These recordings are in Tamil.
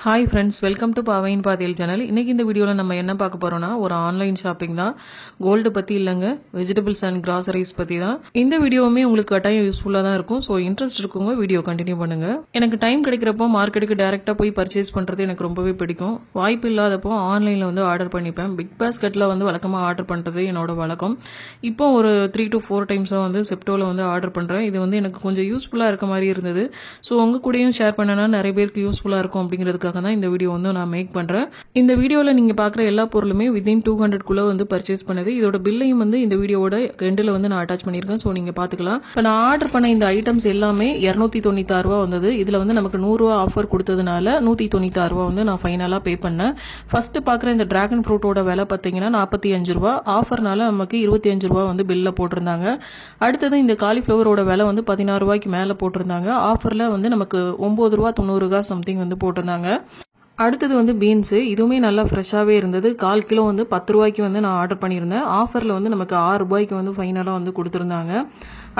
ஹாய் ஃப்ரெண்ட்ஸ், வெல்கம் டு பாவையின் பாதையில் சேனல். இன்றைக்கி இந்த வீடியோவில் நம்ம என்ன பார்க்க போகிறோம்னா, ஒரு ஆன்லைன் ஷாப்பிங் தான். கோல்டு பற்றி இல்லைங்க, வெஜிடபிள்ஸ் அண்ட் கிராசரிஸ் பற்றி தான். இந்த வீடியோவுமே உங்களுக்கு கட்டாயம் யூஸ்ஃபுல்லாக தான் இருக்கும். ஸோ இன்ட்ரெஸ்ட் இருக்கவங்க வீடியோ கண்டினியூ பண்ணுங்கள். எனக்கு டைம் கிடைக்கிறப்போ மார்க்கெட்டுக்கு டேரெக்டாக போய் பர்ச்சேஸ் பண்ணுறது எனக்கு ரொம்பவே பிடிக்கும். வாய்ப்பு இல்லாதப்போ ஆன்லைனில் வந்து ஆர்டர் பண்ணிப்பேன். பிக் பாஸ்கெட்டில் வந்து வழக்கமாக ஆர்டர் பண்ணுறது என்னோட வழக்கம். இப்போ ஒரு 3 to 4 டைம்ஸாக வந்து செப்டோவில் வந்து ஆர்டர் பண்ணுறேன். இது வந்து எனக்கு கொஞ்சம் யூஸ்ஃபுல்லாக இருக்க மாதிரி இருந்தது. ஸோ உங்கள் கூடயும் ஷேர் பண்ணனா நிறைய பேருக்கு யூஸ்ஃபுல்லாக இருக்கும் அப்படிங்கிறதுக்காக தான் இந்த வீடியோ வந்து நான் மேக் பண்றேன். இந்த வீடியோல நீங்க பாக்குற எல்லா பொருளுமே வித்தின் 200 குள்ள வந்து பர்ச்சேஸ் பண்ணது. இதோட பில்லையும் வந்து இந்த வீடியோவோட எண்டில் வந்து நான் அட்டாச் பண்ணியிருக்கேன். ஸோ நீங்க பாத்துக்கலாம். இப்போ நான் ஆர்டர் பண்ண இந்த ஐட்டம்ஸ் எல்லாமே 296 ரூபா வந்தது. இதுல வந்து நமக்கு 100 ரூபா ஆஃபர் கொடுத்ததுனால 196 ரூபா வந்து நான் ஃபைனலா பே பண்ணேன். ஃபர்ஸ்ட் பாக்குற இந்த டிராகன் ஃப்ரூட்டோட விலை பார்த்தீங்கன்னா 45 ரூபா. ஆஃபர்னால நமக்கு 25 ரூபா வந்து பில்ல போட்டிருந்தாங்க. அடுத்தது இந்த காலிஃபிளவரோட விலை வந்து 16 ரூபாய்க்கு மேல போட்டிருந்தாங்க. ஆஃபர்ல வந்து நமக்கு 9 ரூபா 90 சம்திங் வந்து போட்டிருந்தாங்க. அடுத்தது வந்து பீன்ஸு, இதுவுமே நல்லா ஃப்ரெஷ்ஷாகவே இருந்தது. 1/4 கிலோ வந்து 10 ரூபாய்க்கு வந்து நான் ஆர்டர் பண்ணியிருந்தேன். ஆஃபரில் வந்து நமக்கு 6 ரூபாய்க்கு வந்து ஃபைனலாக வந்து கொடுத்துருந்தாங்க.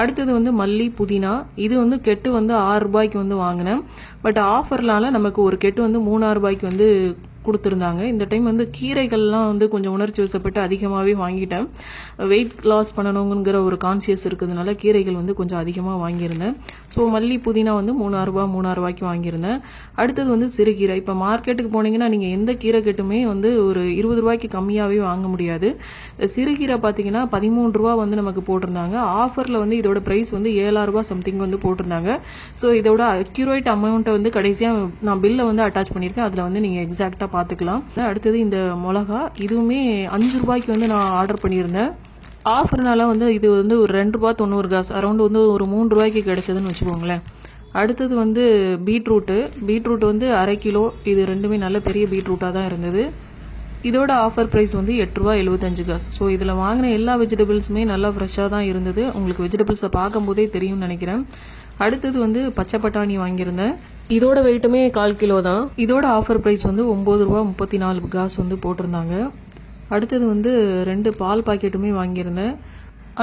அடுத்தது வந்து மல்லி, புதினா, இது வந்து கெட்டு வந்து 6 ரூபாய்க்கு வந்து வாங்கினேன். பட் ஆஃபர்னால நமக்கு ஒரு கெட்டு வந்து 3 ரூபாய்க்கு வந்து கொடுத்துருந்தாங்க. இந்த டைம் வந்து கீரைகள்லாம் வந்து கொஞ்சம் உணர்ச்சி வசப்பட்டு அதிகமாகவே வாங்கிட்டேன். வெயிட் லாஸ் பண்ணணுங்கிற ஒரு கான்சியஸ் இருக்கிறதுனால கீரைகள் வந்து கொஞ்சம் அதிகமாக வாங்கியிருந்தேன். ஸோ மல்லி, புதினா வந்து 3 ரூபாய்க்கு வாங்கியிருந்தேன். அடுத்தது வந்து சிறுகீரை. இப்போ மார்க்கெட்டுக்கு போனீங்கன்னா நீங்கள் எந்த கீரை கெட்டுமே வந்து ஒரு 20 ரூபாய்க்கு கம்மியாகவே வாங்க முடியாது. சிறுகீரை பார்த்தீங்கன்னா 13 ரூபா வந்து நமக்கு போட்டிருந்தாங்க. ஆஃபரில் வந்து இதோட ப்ரைஸ் வந்து 7 ரூபா சம்திங் வந்து போட்டிருந்தாங்க. ஸோ இதோட அக்யூரேட் அமௌண்ட்டை வந்து கடைசியாக நான் பில்லை வந்து அட்டாச் பண்ணியிருக்கேன். அதில் வந்து நீங்கள் எக்ஸாக்டாக பார்த்துக்கலாம். அடுத்தது இந்த மிளகா, இதுவுமே 5 ரூபாய்க்கு வந்து நான் ஆர்டர் பண்ணியிருந்தேன். ஆஃபர்னால வந்து இது வந்து ஒரு 2 ரூபா 90 அரௌண்ட் வந்து ஒரு 3 ரூபாய்க்கு கிடைச்சதுன்னு வச்சுக்கோங்களேன். அடுத்தது வந்து பீட்ரூட் வந்து 1/2 கிலோ. இது ரெண்டுமே நல்ல பெரிய பீட்ரூட்டாக தான் இருந்தது. இதோட ஆஃபர் ப்ரைஸ் வந்து 8 ரூபா 75. ஸோ இதில் வாங்கின எல்லா வெஜிடபிள்ஸுமே நல்லா ஃப்ரெஷ்ஷாக தான் இருந்தது. உங்களுக்கு வெஜிடபிள்ஸை பார்க்கும்போதே தெரியும்னு நினைக்கிறேன். அடுத்தது வந்து பச்சை பட்டாணி வாங்கியிருந்தேன். இதோட வெயிட்டுமே 1/4 கிலோ தான். இதோட ஆஃபர் ப்ரைஸ் வந்து 9 ரூபா 34 வந்து போட்டிருந்தாங்க. அடுத்தது வந்து 2 பால் பாக்கெட்டுமே வாங்கியிருந்தேன்.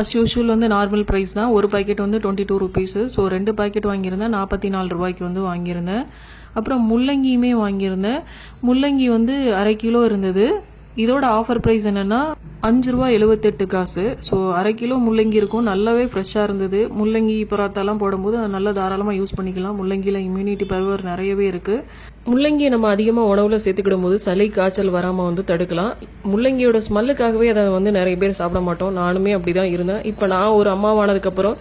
அஸ் யூஷுவல் வந்து நார்மல் ப்ரைஸ் தான். ஒரு பாக்கெட் வந்து 22 ருபீஸு. ஸோ 2 பாக்கெட் வாங்கியிருந்தேன். 44 ரூபாய்க்கு வந்து வாங்கியிருந்தேன். அப்புறம் முள்ளங்கியுமே வாங்கியிருந்தேன். முள்ளங்கி வந்து 1/2 கிலோ இருந்தது. இதோட ஆஃபர் ப்ரைஸ் என்னன்னா 5 ரூபா 78. ஸோ 1/2 கிலோ முள்ளங்கி இருக்கும். நல்லாவே ஃப்ரெஷ்ஷாக இருந்தது. முள்ளங்கி பராத்தாலாம் போடும்போது நல்லா தாராளமாக யூஸ் பண்ணிக்கலாம். முள்ளங்கியில் இம்யூனிட்டி பவர் நிறையவே இருக்குது. முள்ளங்கியை நம்ம அதிகமாக உணவில் சேர்த்துக்கிடும் போது சளி காய்ச்சல் வராமல் வந்து தடுக்கலாம். முள்ளங்கியோட ஸ்மெல்லுக்காகவே அதை வந்து நிறைய பேர் சாப்பிட மாட்டோம். நானுமே அப்படி தான் இருந்தேன். இப்போ நான் ஒரு அம்மாவானதுக்கப்புறம்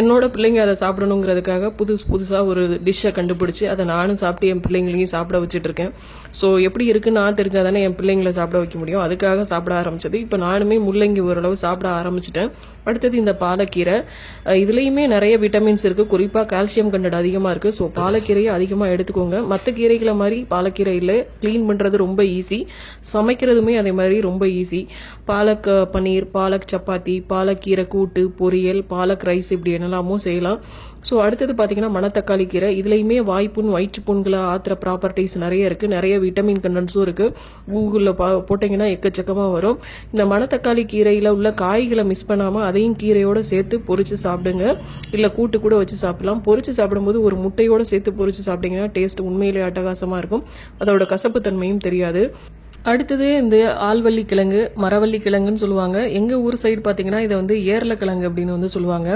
என்னோட பிள்ளைங்க அதை சாப்பிடணுங்கிறதுக்காக புதுசாக ஒரு டிஷ்ஷை கண்டுபிடிச்சி அதை நானும் சாப்பிட்டு என் பிள்ளைங்களையும் சாப்பிட வச்சுட்டு இருக்கேன். ஸோ எப்படி இருக்குன்னு நான் தெரிஞ்சால் தானே என் பிள்ளைங்களை சாப்பிட வைக்க முடியும். அதுக்காக சாப்பிட ஆரம்பிச்சது. இப்போ நானுமே முள்ளங்கி ஓரளவு சாப்பிட ஆரம்பிச்சிட்டேன். அடுத்தது இந்த பாலக்கீரை, இதுலேயுமே நிறைய விட்டமின்ஸ் இருக்குது. குறிப்பாக கால்சியம் கண்டென்ட் அதிகமாக இருக்குது. ஸோ பாலக்கீரையை அதிகமாக எடுத்துக்கோங்க. மற்ற கீரைகளை மாதிரி பாலக்கீரை இல்லை. க்ளீன் பண்ணுறது ரொம்ப ஈஸி, சமைக்கிறதுமே அதே மாதிரி ரொம்ப ஈஸி. பாலக் பன்னீர், பாலக் சப்பாத்தி, பாலக்கீரை கூட்டு, பொரியல், பாலக் ரைஸ், இப்படி என்னெல்லாமோ செய்யலாம். ஸோ அடுத்தது பார்த்தீங்கன்னா மணத்தக்காளி கீரை. இதுலேயுமே வாய்ப்புண், வயிற்றுப்புண்களை ஆத்திர ப்ராப்பர்ட்டிஸ் நிறைய இருக்குது. நிறைய விட்டமின் கண்டென்ட்ஸும் இருக்குது. கூகுளில் போட்டிங்கன்னா எக்கச்சக்கமாக வரும். இந்த மணத்தக்காளி கீரையில் உள்ள காய்களை மிஸ் பண்ணாமல் அதையும் கீரையோடு சேர்த்து பொரிச்சு சாப்பிடுங்க. இல்லை கூட்டு கூட வச்சு சாப்பிடலாம். பொரிச்சு சாப்பிடும்போது ஒரு முட்டையோடு சேர்த்து பொரிச்சு சாப்பிட்டீங்கன்னா டேஸ்ட் உண்மையிலே அட்டகாசமாக இருக்கும். அதோட கசப்பு தன்மையும் தெரியாது. அடுத்தது இந்த ஆல்வள்ளி கிழங்கு, மரவள்ளி கிழங்குன்னு சொல்லுவாங்க. எங்கள் ஊர் சைடு பார்த்தீங்கன்னா இதை வந்து ஏர்லக்கிழங்கு அப்படின்னு வந்து சொல்லுவாங்க.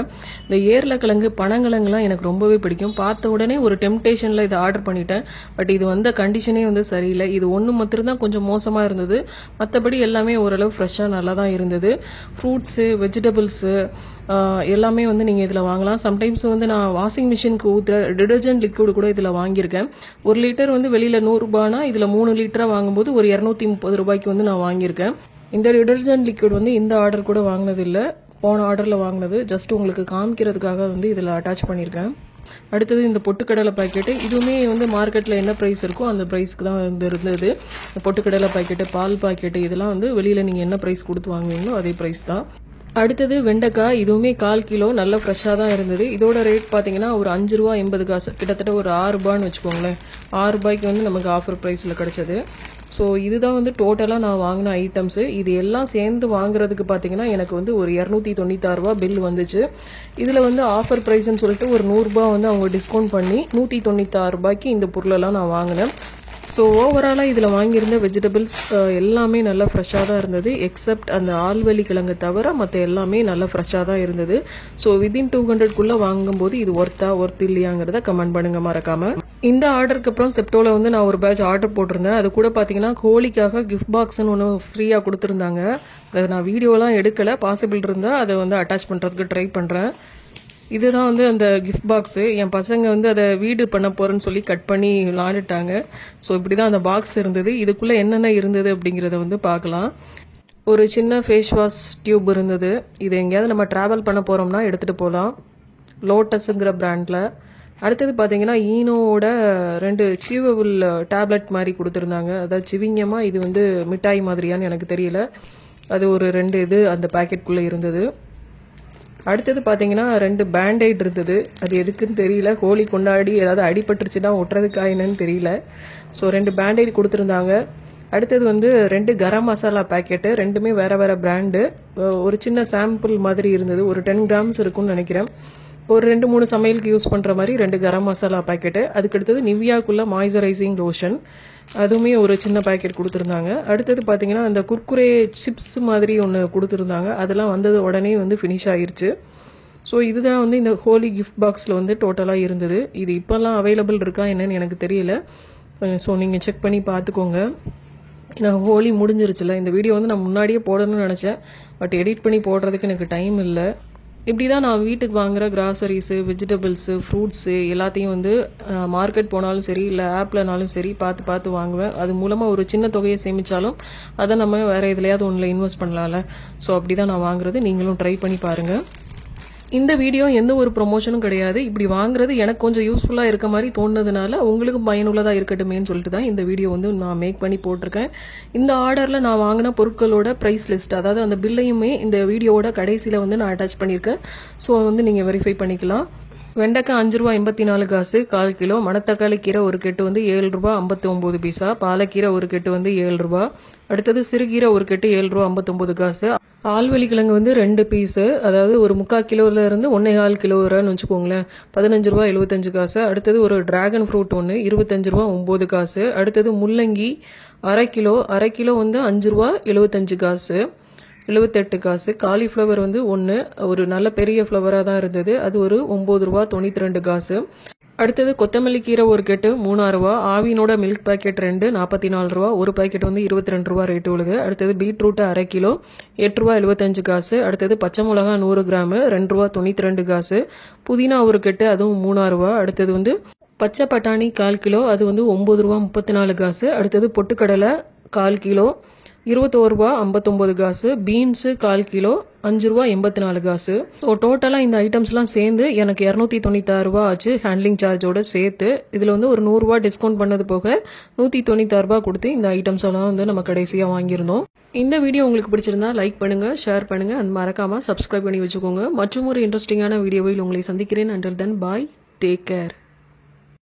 இந்த ஏர்லக்கிழங்கு, பனங்கிழங்குலாம் எனக்கு ரொம்பவே பிடிக்கும். பார்த்த உடனே ஒரு டெம்டேஷனில் இதை ஆர்டர் பண்ணிட்டேன். பட் இது வந்த கண்டிஷனே வந்து சரியில்லை. இது ஒன்று மட்டும்தான் கொஞ்சம் மோசமாக இருந்தது. மற்றபடி எல்லாமே ஓரளவு ஃப்ரெஷ்ஷாக நல்லா தான் இருந்தது. ஃப்ரூட்ஸு, வெஜிடபிள்ஸு எல்லாமே வந்து நீங்கள் இதில் வாங்கலாம். சம்டைம்ஸ் வந்து நான் வாஷிங் மிஷினுக்கு ஊற்றுற டிடர்ஜென்ட் லிக்விட் கூட இதில் வாங்கியிருக்கேன். 1 லிட்டர் வந்து வெளியில் 100 ரூபானா இதில் 3 லிட்டராக வாங்கும்போது ஒரு 230 ரூபாய்க்கு வந்து நான் வாங்கியிருக்கேன். இந்த டிடர்ஜென்ட் லிக்விட் வந்து இந்த ஆர்டர் கூட வாங்கினது இல்லை, போன ஆர்டரில் வாங்கினது. ஜஸ்ட் உங்களுக்கு காமிக்கிறதுக்காக வந்து இதில் அட்டாச் பண்ணியிருக்கேன். அடுத்தது இந்த பொட்டுக்கடலை பாக்கெட்டு, இதுவுமே வந்து மார்க்கெட்டில் என்ன ப்ரைஸ் இருக்கோ அந்த ப்ரைஸ்க்கு தான் வந்து இருந்தது. பொட்டுக்கடலை பாக்கெட்டு, பால் பாக்கெட்டு, இதெல்லாம் வந்து வெளியில் நீங்கள் என்ன ப்ரைஸ் கொடுத்து வாங்குவீங்களோ அதே ப்ரைஸ் தான். அடுத்தது வெண்டைக்காய், இதுவுமே 1/4 கிலோ, நல்ல ஃப்ரெஷ்ஷாக தான் இருந்தது. இதோட ரேட் பார்த்தீங்கன்னா ஒரு 5 ரூபா 80, கிட்டத்தட்ட ஒரு 6 ரூபான்னு வச்சுக்கோங்களேன். 6 ரூபாய்க்கு வந்து நமக்கு ஆஃபர் ப்ரைஸில் கிடச்சது. ஸோ இதுதான் வந்து டோட்டலாக நான் வாங்கின ஐட்டம்ஸு. இது எல்லாம் சேர்ந்து வாங்குறதுக்கு பார்த்தீங்கன்னா எனக்கு வந்து ஒரு 296 ரூபா பில் வந்துச்சு. இதில் வந்து ஆஃபர் ப்ரைஸ்ன்னு சொல்லிட்டு ஒரு 100 ரூபா வந்து அவங்க டிஸ்கவுண்ட் பண்ணி 196 ரூபாய்க்கு இந்த பொருளெல்லாம் நான் வாங்கினேன். ஸோ ஓவராலாக இதில் வாங்கியிருந்த வெஜிடபிள்ஸ் எல்லாமே நல்லா ஃப்ரெஷ்ஷாக தான் இருந்தது. எக்ஸப்ட் அந்த ஆல்வலி கிழங்கு தவிர மற்ற எல்லாமே நல்லா ஃப்ரெஷ்ஷாக தான் இருந்தது. ஸோ வித்தின் 200 வாங்கும்போது இது ஒர்த் இல்லையாங்கிறத கமெண்ட் பண்ணுங்க மறக்காம. இந்த ஆர்டருக்கு அப்புறம் செப்டோவில் வந்து நான் ஒரு பேட்ச் ஆர்டர் போட்டிருந்தேன். அது கூட பார்த்தீங்கன்னா கோழிக்காக கிஃப்ட் பாக்ஸ்ன்னு ஒன்று ஃப்ரீயாக கொடுத்துருந்தாங்க. அதை நான் வீடியோலாம் எடுக்கலை, பாசிபிள் இருந்தால் அதை வந்து அட்டாச் பண்ணுறதுக்கு ட்ரை பண்ணுறேன். இதுதான் வந்து அந்த கிஃப்ட் பாக்ஸு. என் பசங்க வந்து அதை வீடு பண்ண போகிறேன்னு சொல்லி கட் பண்ணி விளாண்டுட்டாங்க. ஸோ இப்படி தான் அந்த பாக்ஸ் இருந்தது. இதுக்குள்ளே என்னென்ன இருந்தது அப்படிங்கிறத வந்து பார்க்கலாம். ஒரு சின்ன ஃபேஸ் வாஷ் டியூப் இருந்தது. இது எங்கேயாவது நம்ம ட்ராவல் பண்ண போகிறோம்னா எடுத்துகிட்டு போகலாம், லோட்டஸுங்கிற பிராண்டில். அடுத்தது பார்த்தீங்கன்னா ஈனோவோட 2 சீவபிள் டேப்லெட் மாதிரி கொடுத்துருந்தாங்க. அதாவது சிவிங்கமாக இது வந்து மிட்டாய் மாதிரியான்னு எனக்கு தெரியல. அது ஒரு 2 இது அந்த பேக்கெட்குள்ளே இருந்தது. அடுத்தது பார்த்தீங்கன்னா 2 பேண்டைட் இருந்தது. அது எதுக்குன்னு தெரியல, கோழி கொண்டாடி ஏதாவது அடிபட்டுருச்சுன்னா ஒட்டுறதுக்கா என்னன்னு தெரியல. ஸோ 2 பேண்டைட் கொடுத்துருந்தாங்க. அடுத்தது வந்து 2 கரம் மசாலா பேக்கெட்டு, ரெண்டுமே வேறு வேறு பிராண்டு. ஒரு சின்ன சாம்பிள் மாதிரி இருந்தது, ஒரு 10 கிராம்ஸ் இருக்கும்னு நினைக்கிறேன். ஒரு 2-3 சமையலுக்கு யூஸ் பண்ணுற மாதிரி 2 கரம் மசாலா பேக்கெட்டு. அதுக்கடுத்தது நிவ்யாக்குள்ள மாய்ஸ்சரைசிங் லோஷன், அதுவுமே ஒரு சின்ன பேக்கெட் கொடுத்துருந்தாங்க. அடுத்தது பார்த்தீங்கன்னா அந்த குர்குரே சிப்ஸ் மாதிரி ஒன்று கொடுத்துருந்தாங்க. அதெல்லாம் வந்தது உடனே வந்து ஃபினிஷ் ஆகிருச்சு. ஸோ இதுதான் வந்து இந்த ஹோலி கிஃப்ட் பாக்ஸில் வந்து டோட்டலாக இருந்தது. இது இப்போல்லாம் அவைலபிள் இருக்கா என்னன்னு எனக்கு தெரியல. ஸோ நீங்கள் செக் பண்ணி பார்த்துக்கோங்க. நான் ஹோலி முடிஞ்சிருச்சுல, இந்த வீடியோ வந்து நான் முன்னாடியே போடணும்னு நினச்சேன். பட் எடிட் பண்ணி போடுறதுக்கு எனக்கு டைம் இல்லை. இப்படி தான் நான் வீட்டுக்கு வாங்குகிற கிராசரிஸு, வெஜிடபிள்ஸு, ஃப்ரூட்ஸு எல்லாத்தையும் வந்து மார்க்கெட் போனாலும் சரி, இல்லை ஆப்லனாலும் சரி பார்த்து வாங்குவேன். அது மூலமாக ஒரு சின்ன தொகையை சேமித்தாலும் அதை நம்ம வேறு எதுலையாவது ஒன்றில் இன்வெஸ்ட் பண்ணலாம்ல. ஸோ அப்படி தான் நான் வாங்குறது. நீங்களும் ட்ரை பண்ணி பாருங்கள். இந்த வீடியோ எந்த ஒரு ப்ரொமோஷனும் கிடையாது. இப்படி வாங்குறது எனக்கு கொஞ்சம் யூஸ்ஃபுல்லாக இருக்க மாதிரி தோணுனதுனால உங்களுக்கு பயனுள்ளதாக இருக்கட்டுமேன்னு சொல்லிட்டு தான் இந்த வீடியோ வந்து நான் மேக் பண்ணி போட்டிருக்கேன். இந்த ஆர்டரில் நான் வாங்கின பொருட்களோட ப்ரைஸ் லிஸ்ட், அதாவது அந்த பில்லையுமே இந்த வீடியோவோட கடைசியில் வந்து நான் அட்டாச் பண்ணியிருக்கேன். ஸோ வந்து நீங்கள் வெரிஃபை பண்ணிக்கலாம். வெண்டைக்காய் 5 ரூபா 84 காசு 1/4 கிலோ. மணத்தக்காளி கீரை ஒரு கெட்டு வந்து 7 ரூபா 59 பைசா. பாலக்கீரை ஒரு கெட்டு வந்து 7 ரூபா. அடுத்தது சிறுகீரை ஒரு கெட்டு 7 ரூபா 59 காசு. ஆல்வலி கிழங்கு வந்து 2 பீஸு, அதாவது ஒரு 3/4 கிலோல இருந்து 1/4 கிலோ வரன்னு வச்சுக்கோங்களேன், 15 ரூபா 75 காசு. அடுத்தது ஒரு டிராகன் ஃப்ரூட் ஒன்று 25 ரூபா 9 காசு. அடுத்தது முள்ளங்கி அரை கிலோ வந்து 5 ரூபா 75 காசு 78 காசு. காலிஃப்ளவர் வந்து ஒரு நல்ல பெரிய ஃப்ளவராக தான் இருந்தது, அது ஒரு 9 ரூபா 92 காசு. அடுத்தது கொத்தமல்லி கீரை ஒரு கெட்டு 3 ரூபா. ஆவினோட மில்க் பேக்கெட் 2 44 ரூபா. ஒரு பேக்கெட் வந்து 22 ரூபா ரேட்டு உள்ளது. அடுத்தது பீட்ரூட் அரை கிலோ 8 ரூபா 75 காசு. அடுத்தது பச்சை மிளகா 100 கிராமு 2 ரூபா 92 காசு. புதினா ஒரு கெட்டு, அதுவும் 3 ரூபா. அடுத்தது வந்து பச்சை பட்டாணி 1/4 கிலோ, அது வந்து 9 ரூபா 34 காசு. அடுத்தது பொட்டுக்கடலை 1/4 கிலோ 21 ரூபா 59 காசு. பீன்ஸு 1/4 கிலோ 5 ரூபா 84 காசு. ஸோ டோட்டலாக இந்த ஐட்டம்ஸ்லாம் சேர்ந்து எனக்கு 296 ரூபா ஆச்சு, ஹேண்ட்லிங் சார்ஜோட சேர்த்து. இதில் வந்து ஒரு 100 ரூபா டிஸ்கவுண்ட் பண்ணது போக 196 ரூபா கொடுத்து இந்த ஐட்டம்ஸ் எல்லாம் வந்து நம்ம கடைசியாக வாங்கியிருந்தோம். இந்த வீடியோ உங்களுக்கு பிடிச்சிருந்தா லைக் பண்ணுங்கள், ஷேர் பண்ணுங்கள், அண்ட் மறக்காமல் சப்ஸ்கிரைப் பண்ணி வச்சுக்கோங்க. மற்றும் ஒரு இன்ட்ரெஸ்டிங்கான வீடியோவில் உங்களை சந்திக்கிறேன். அண்டில் தென் பாய், டேக் கேர்.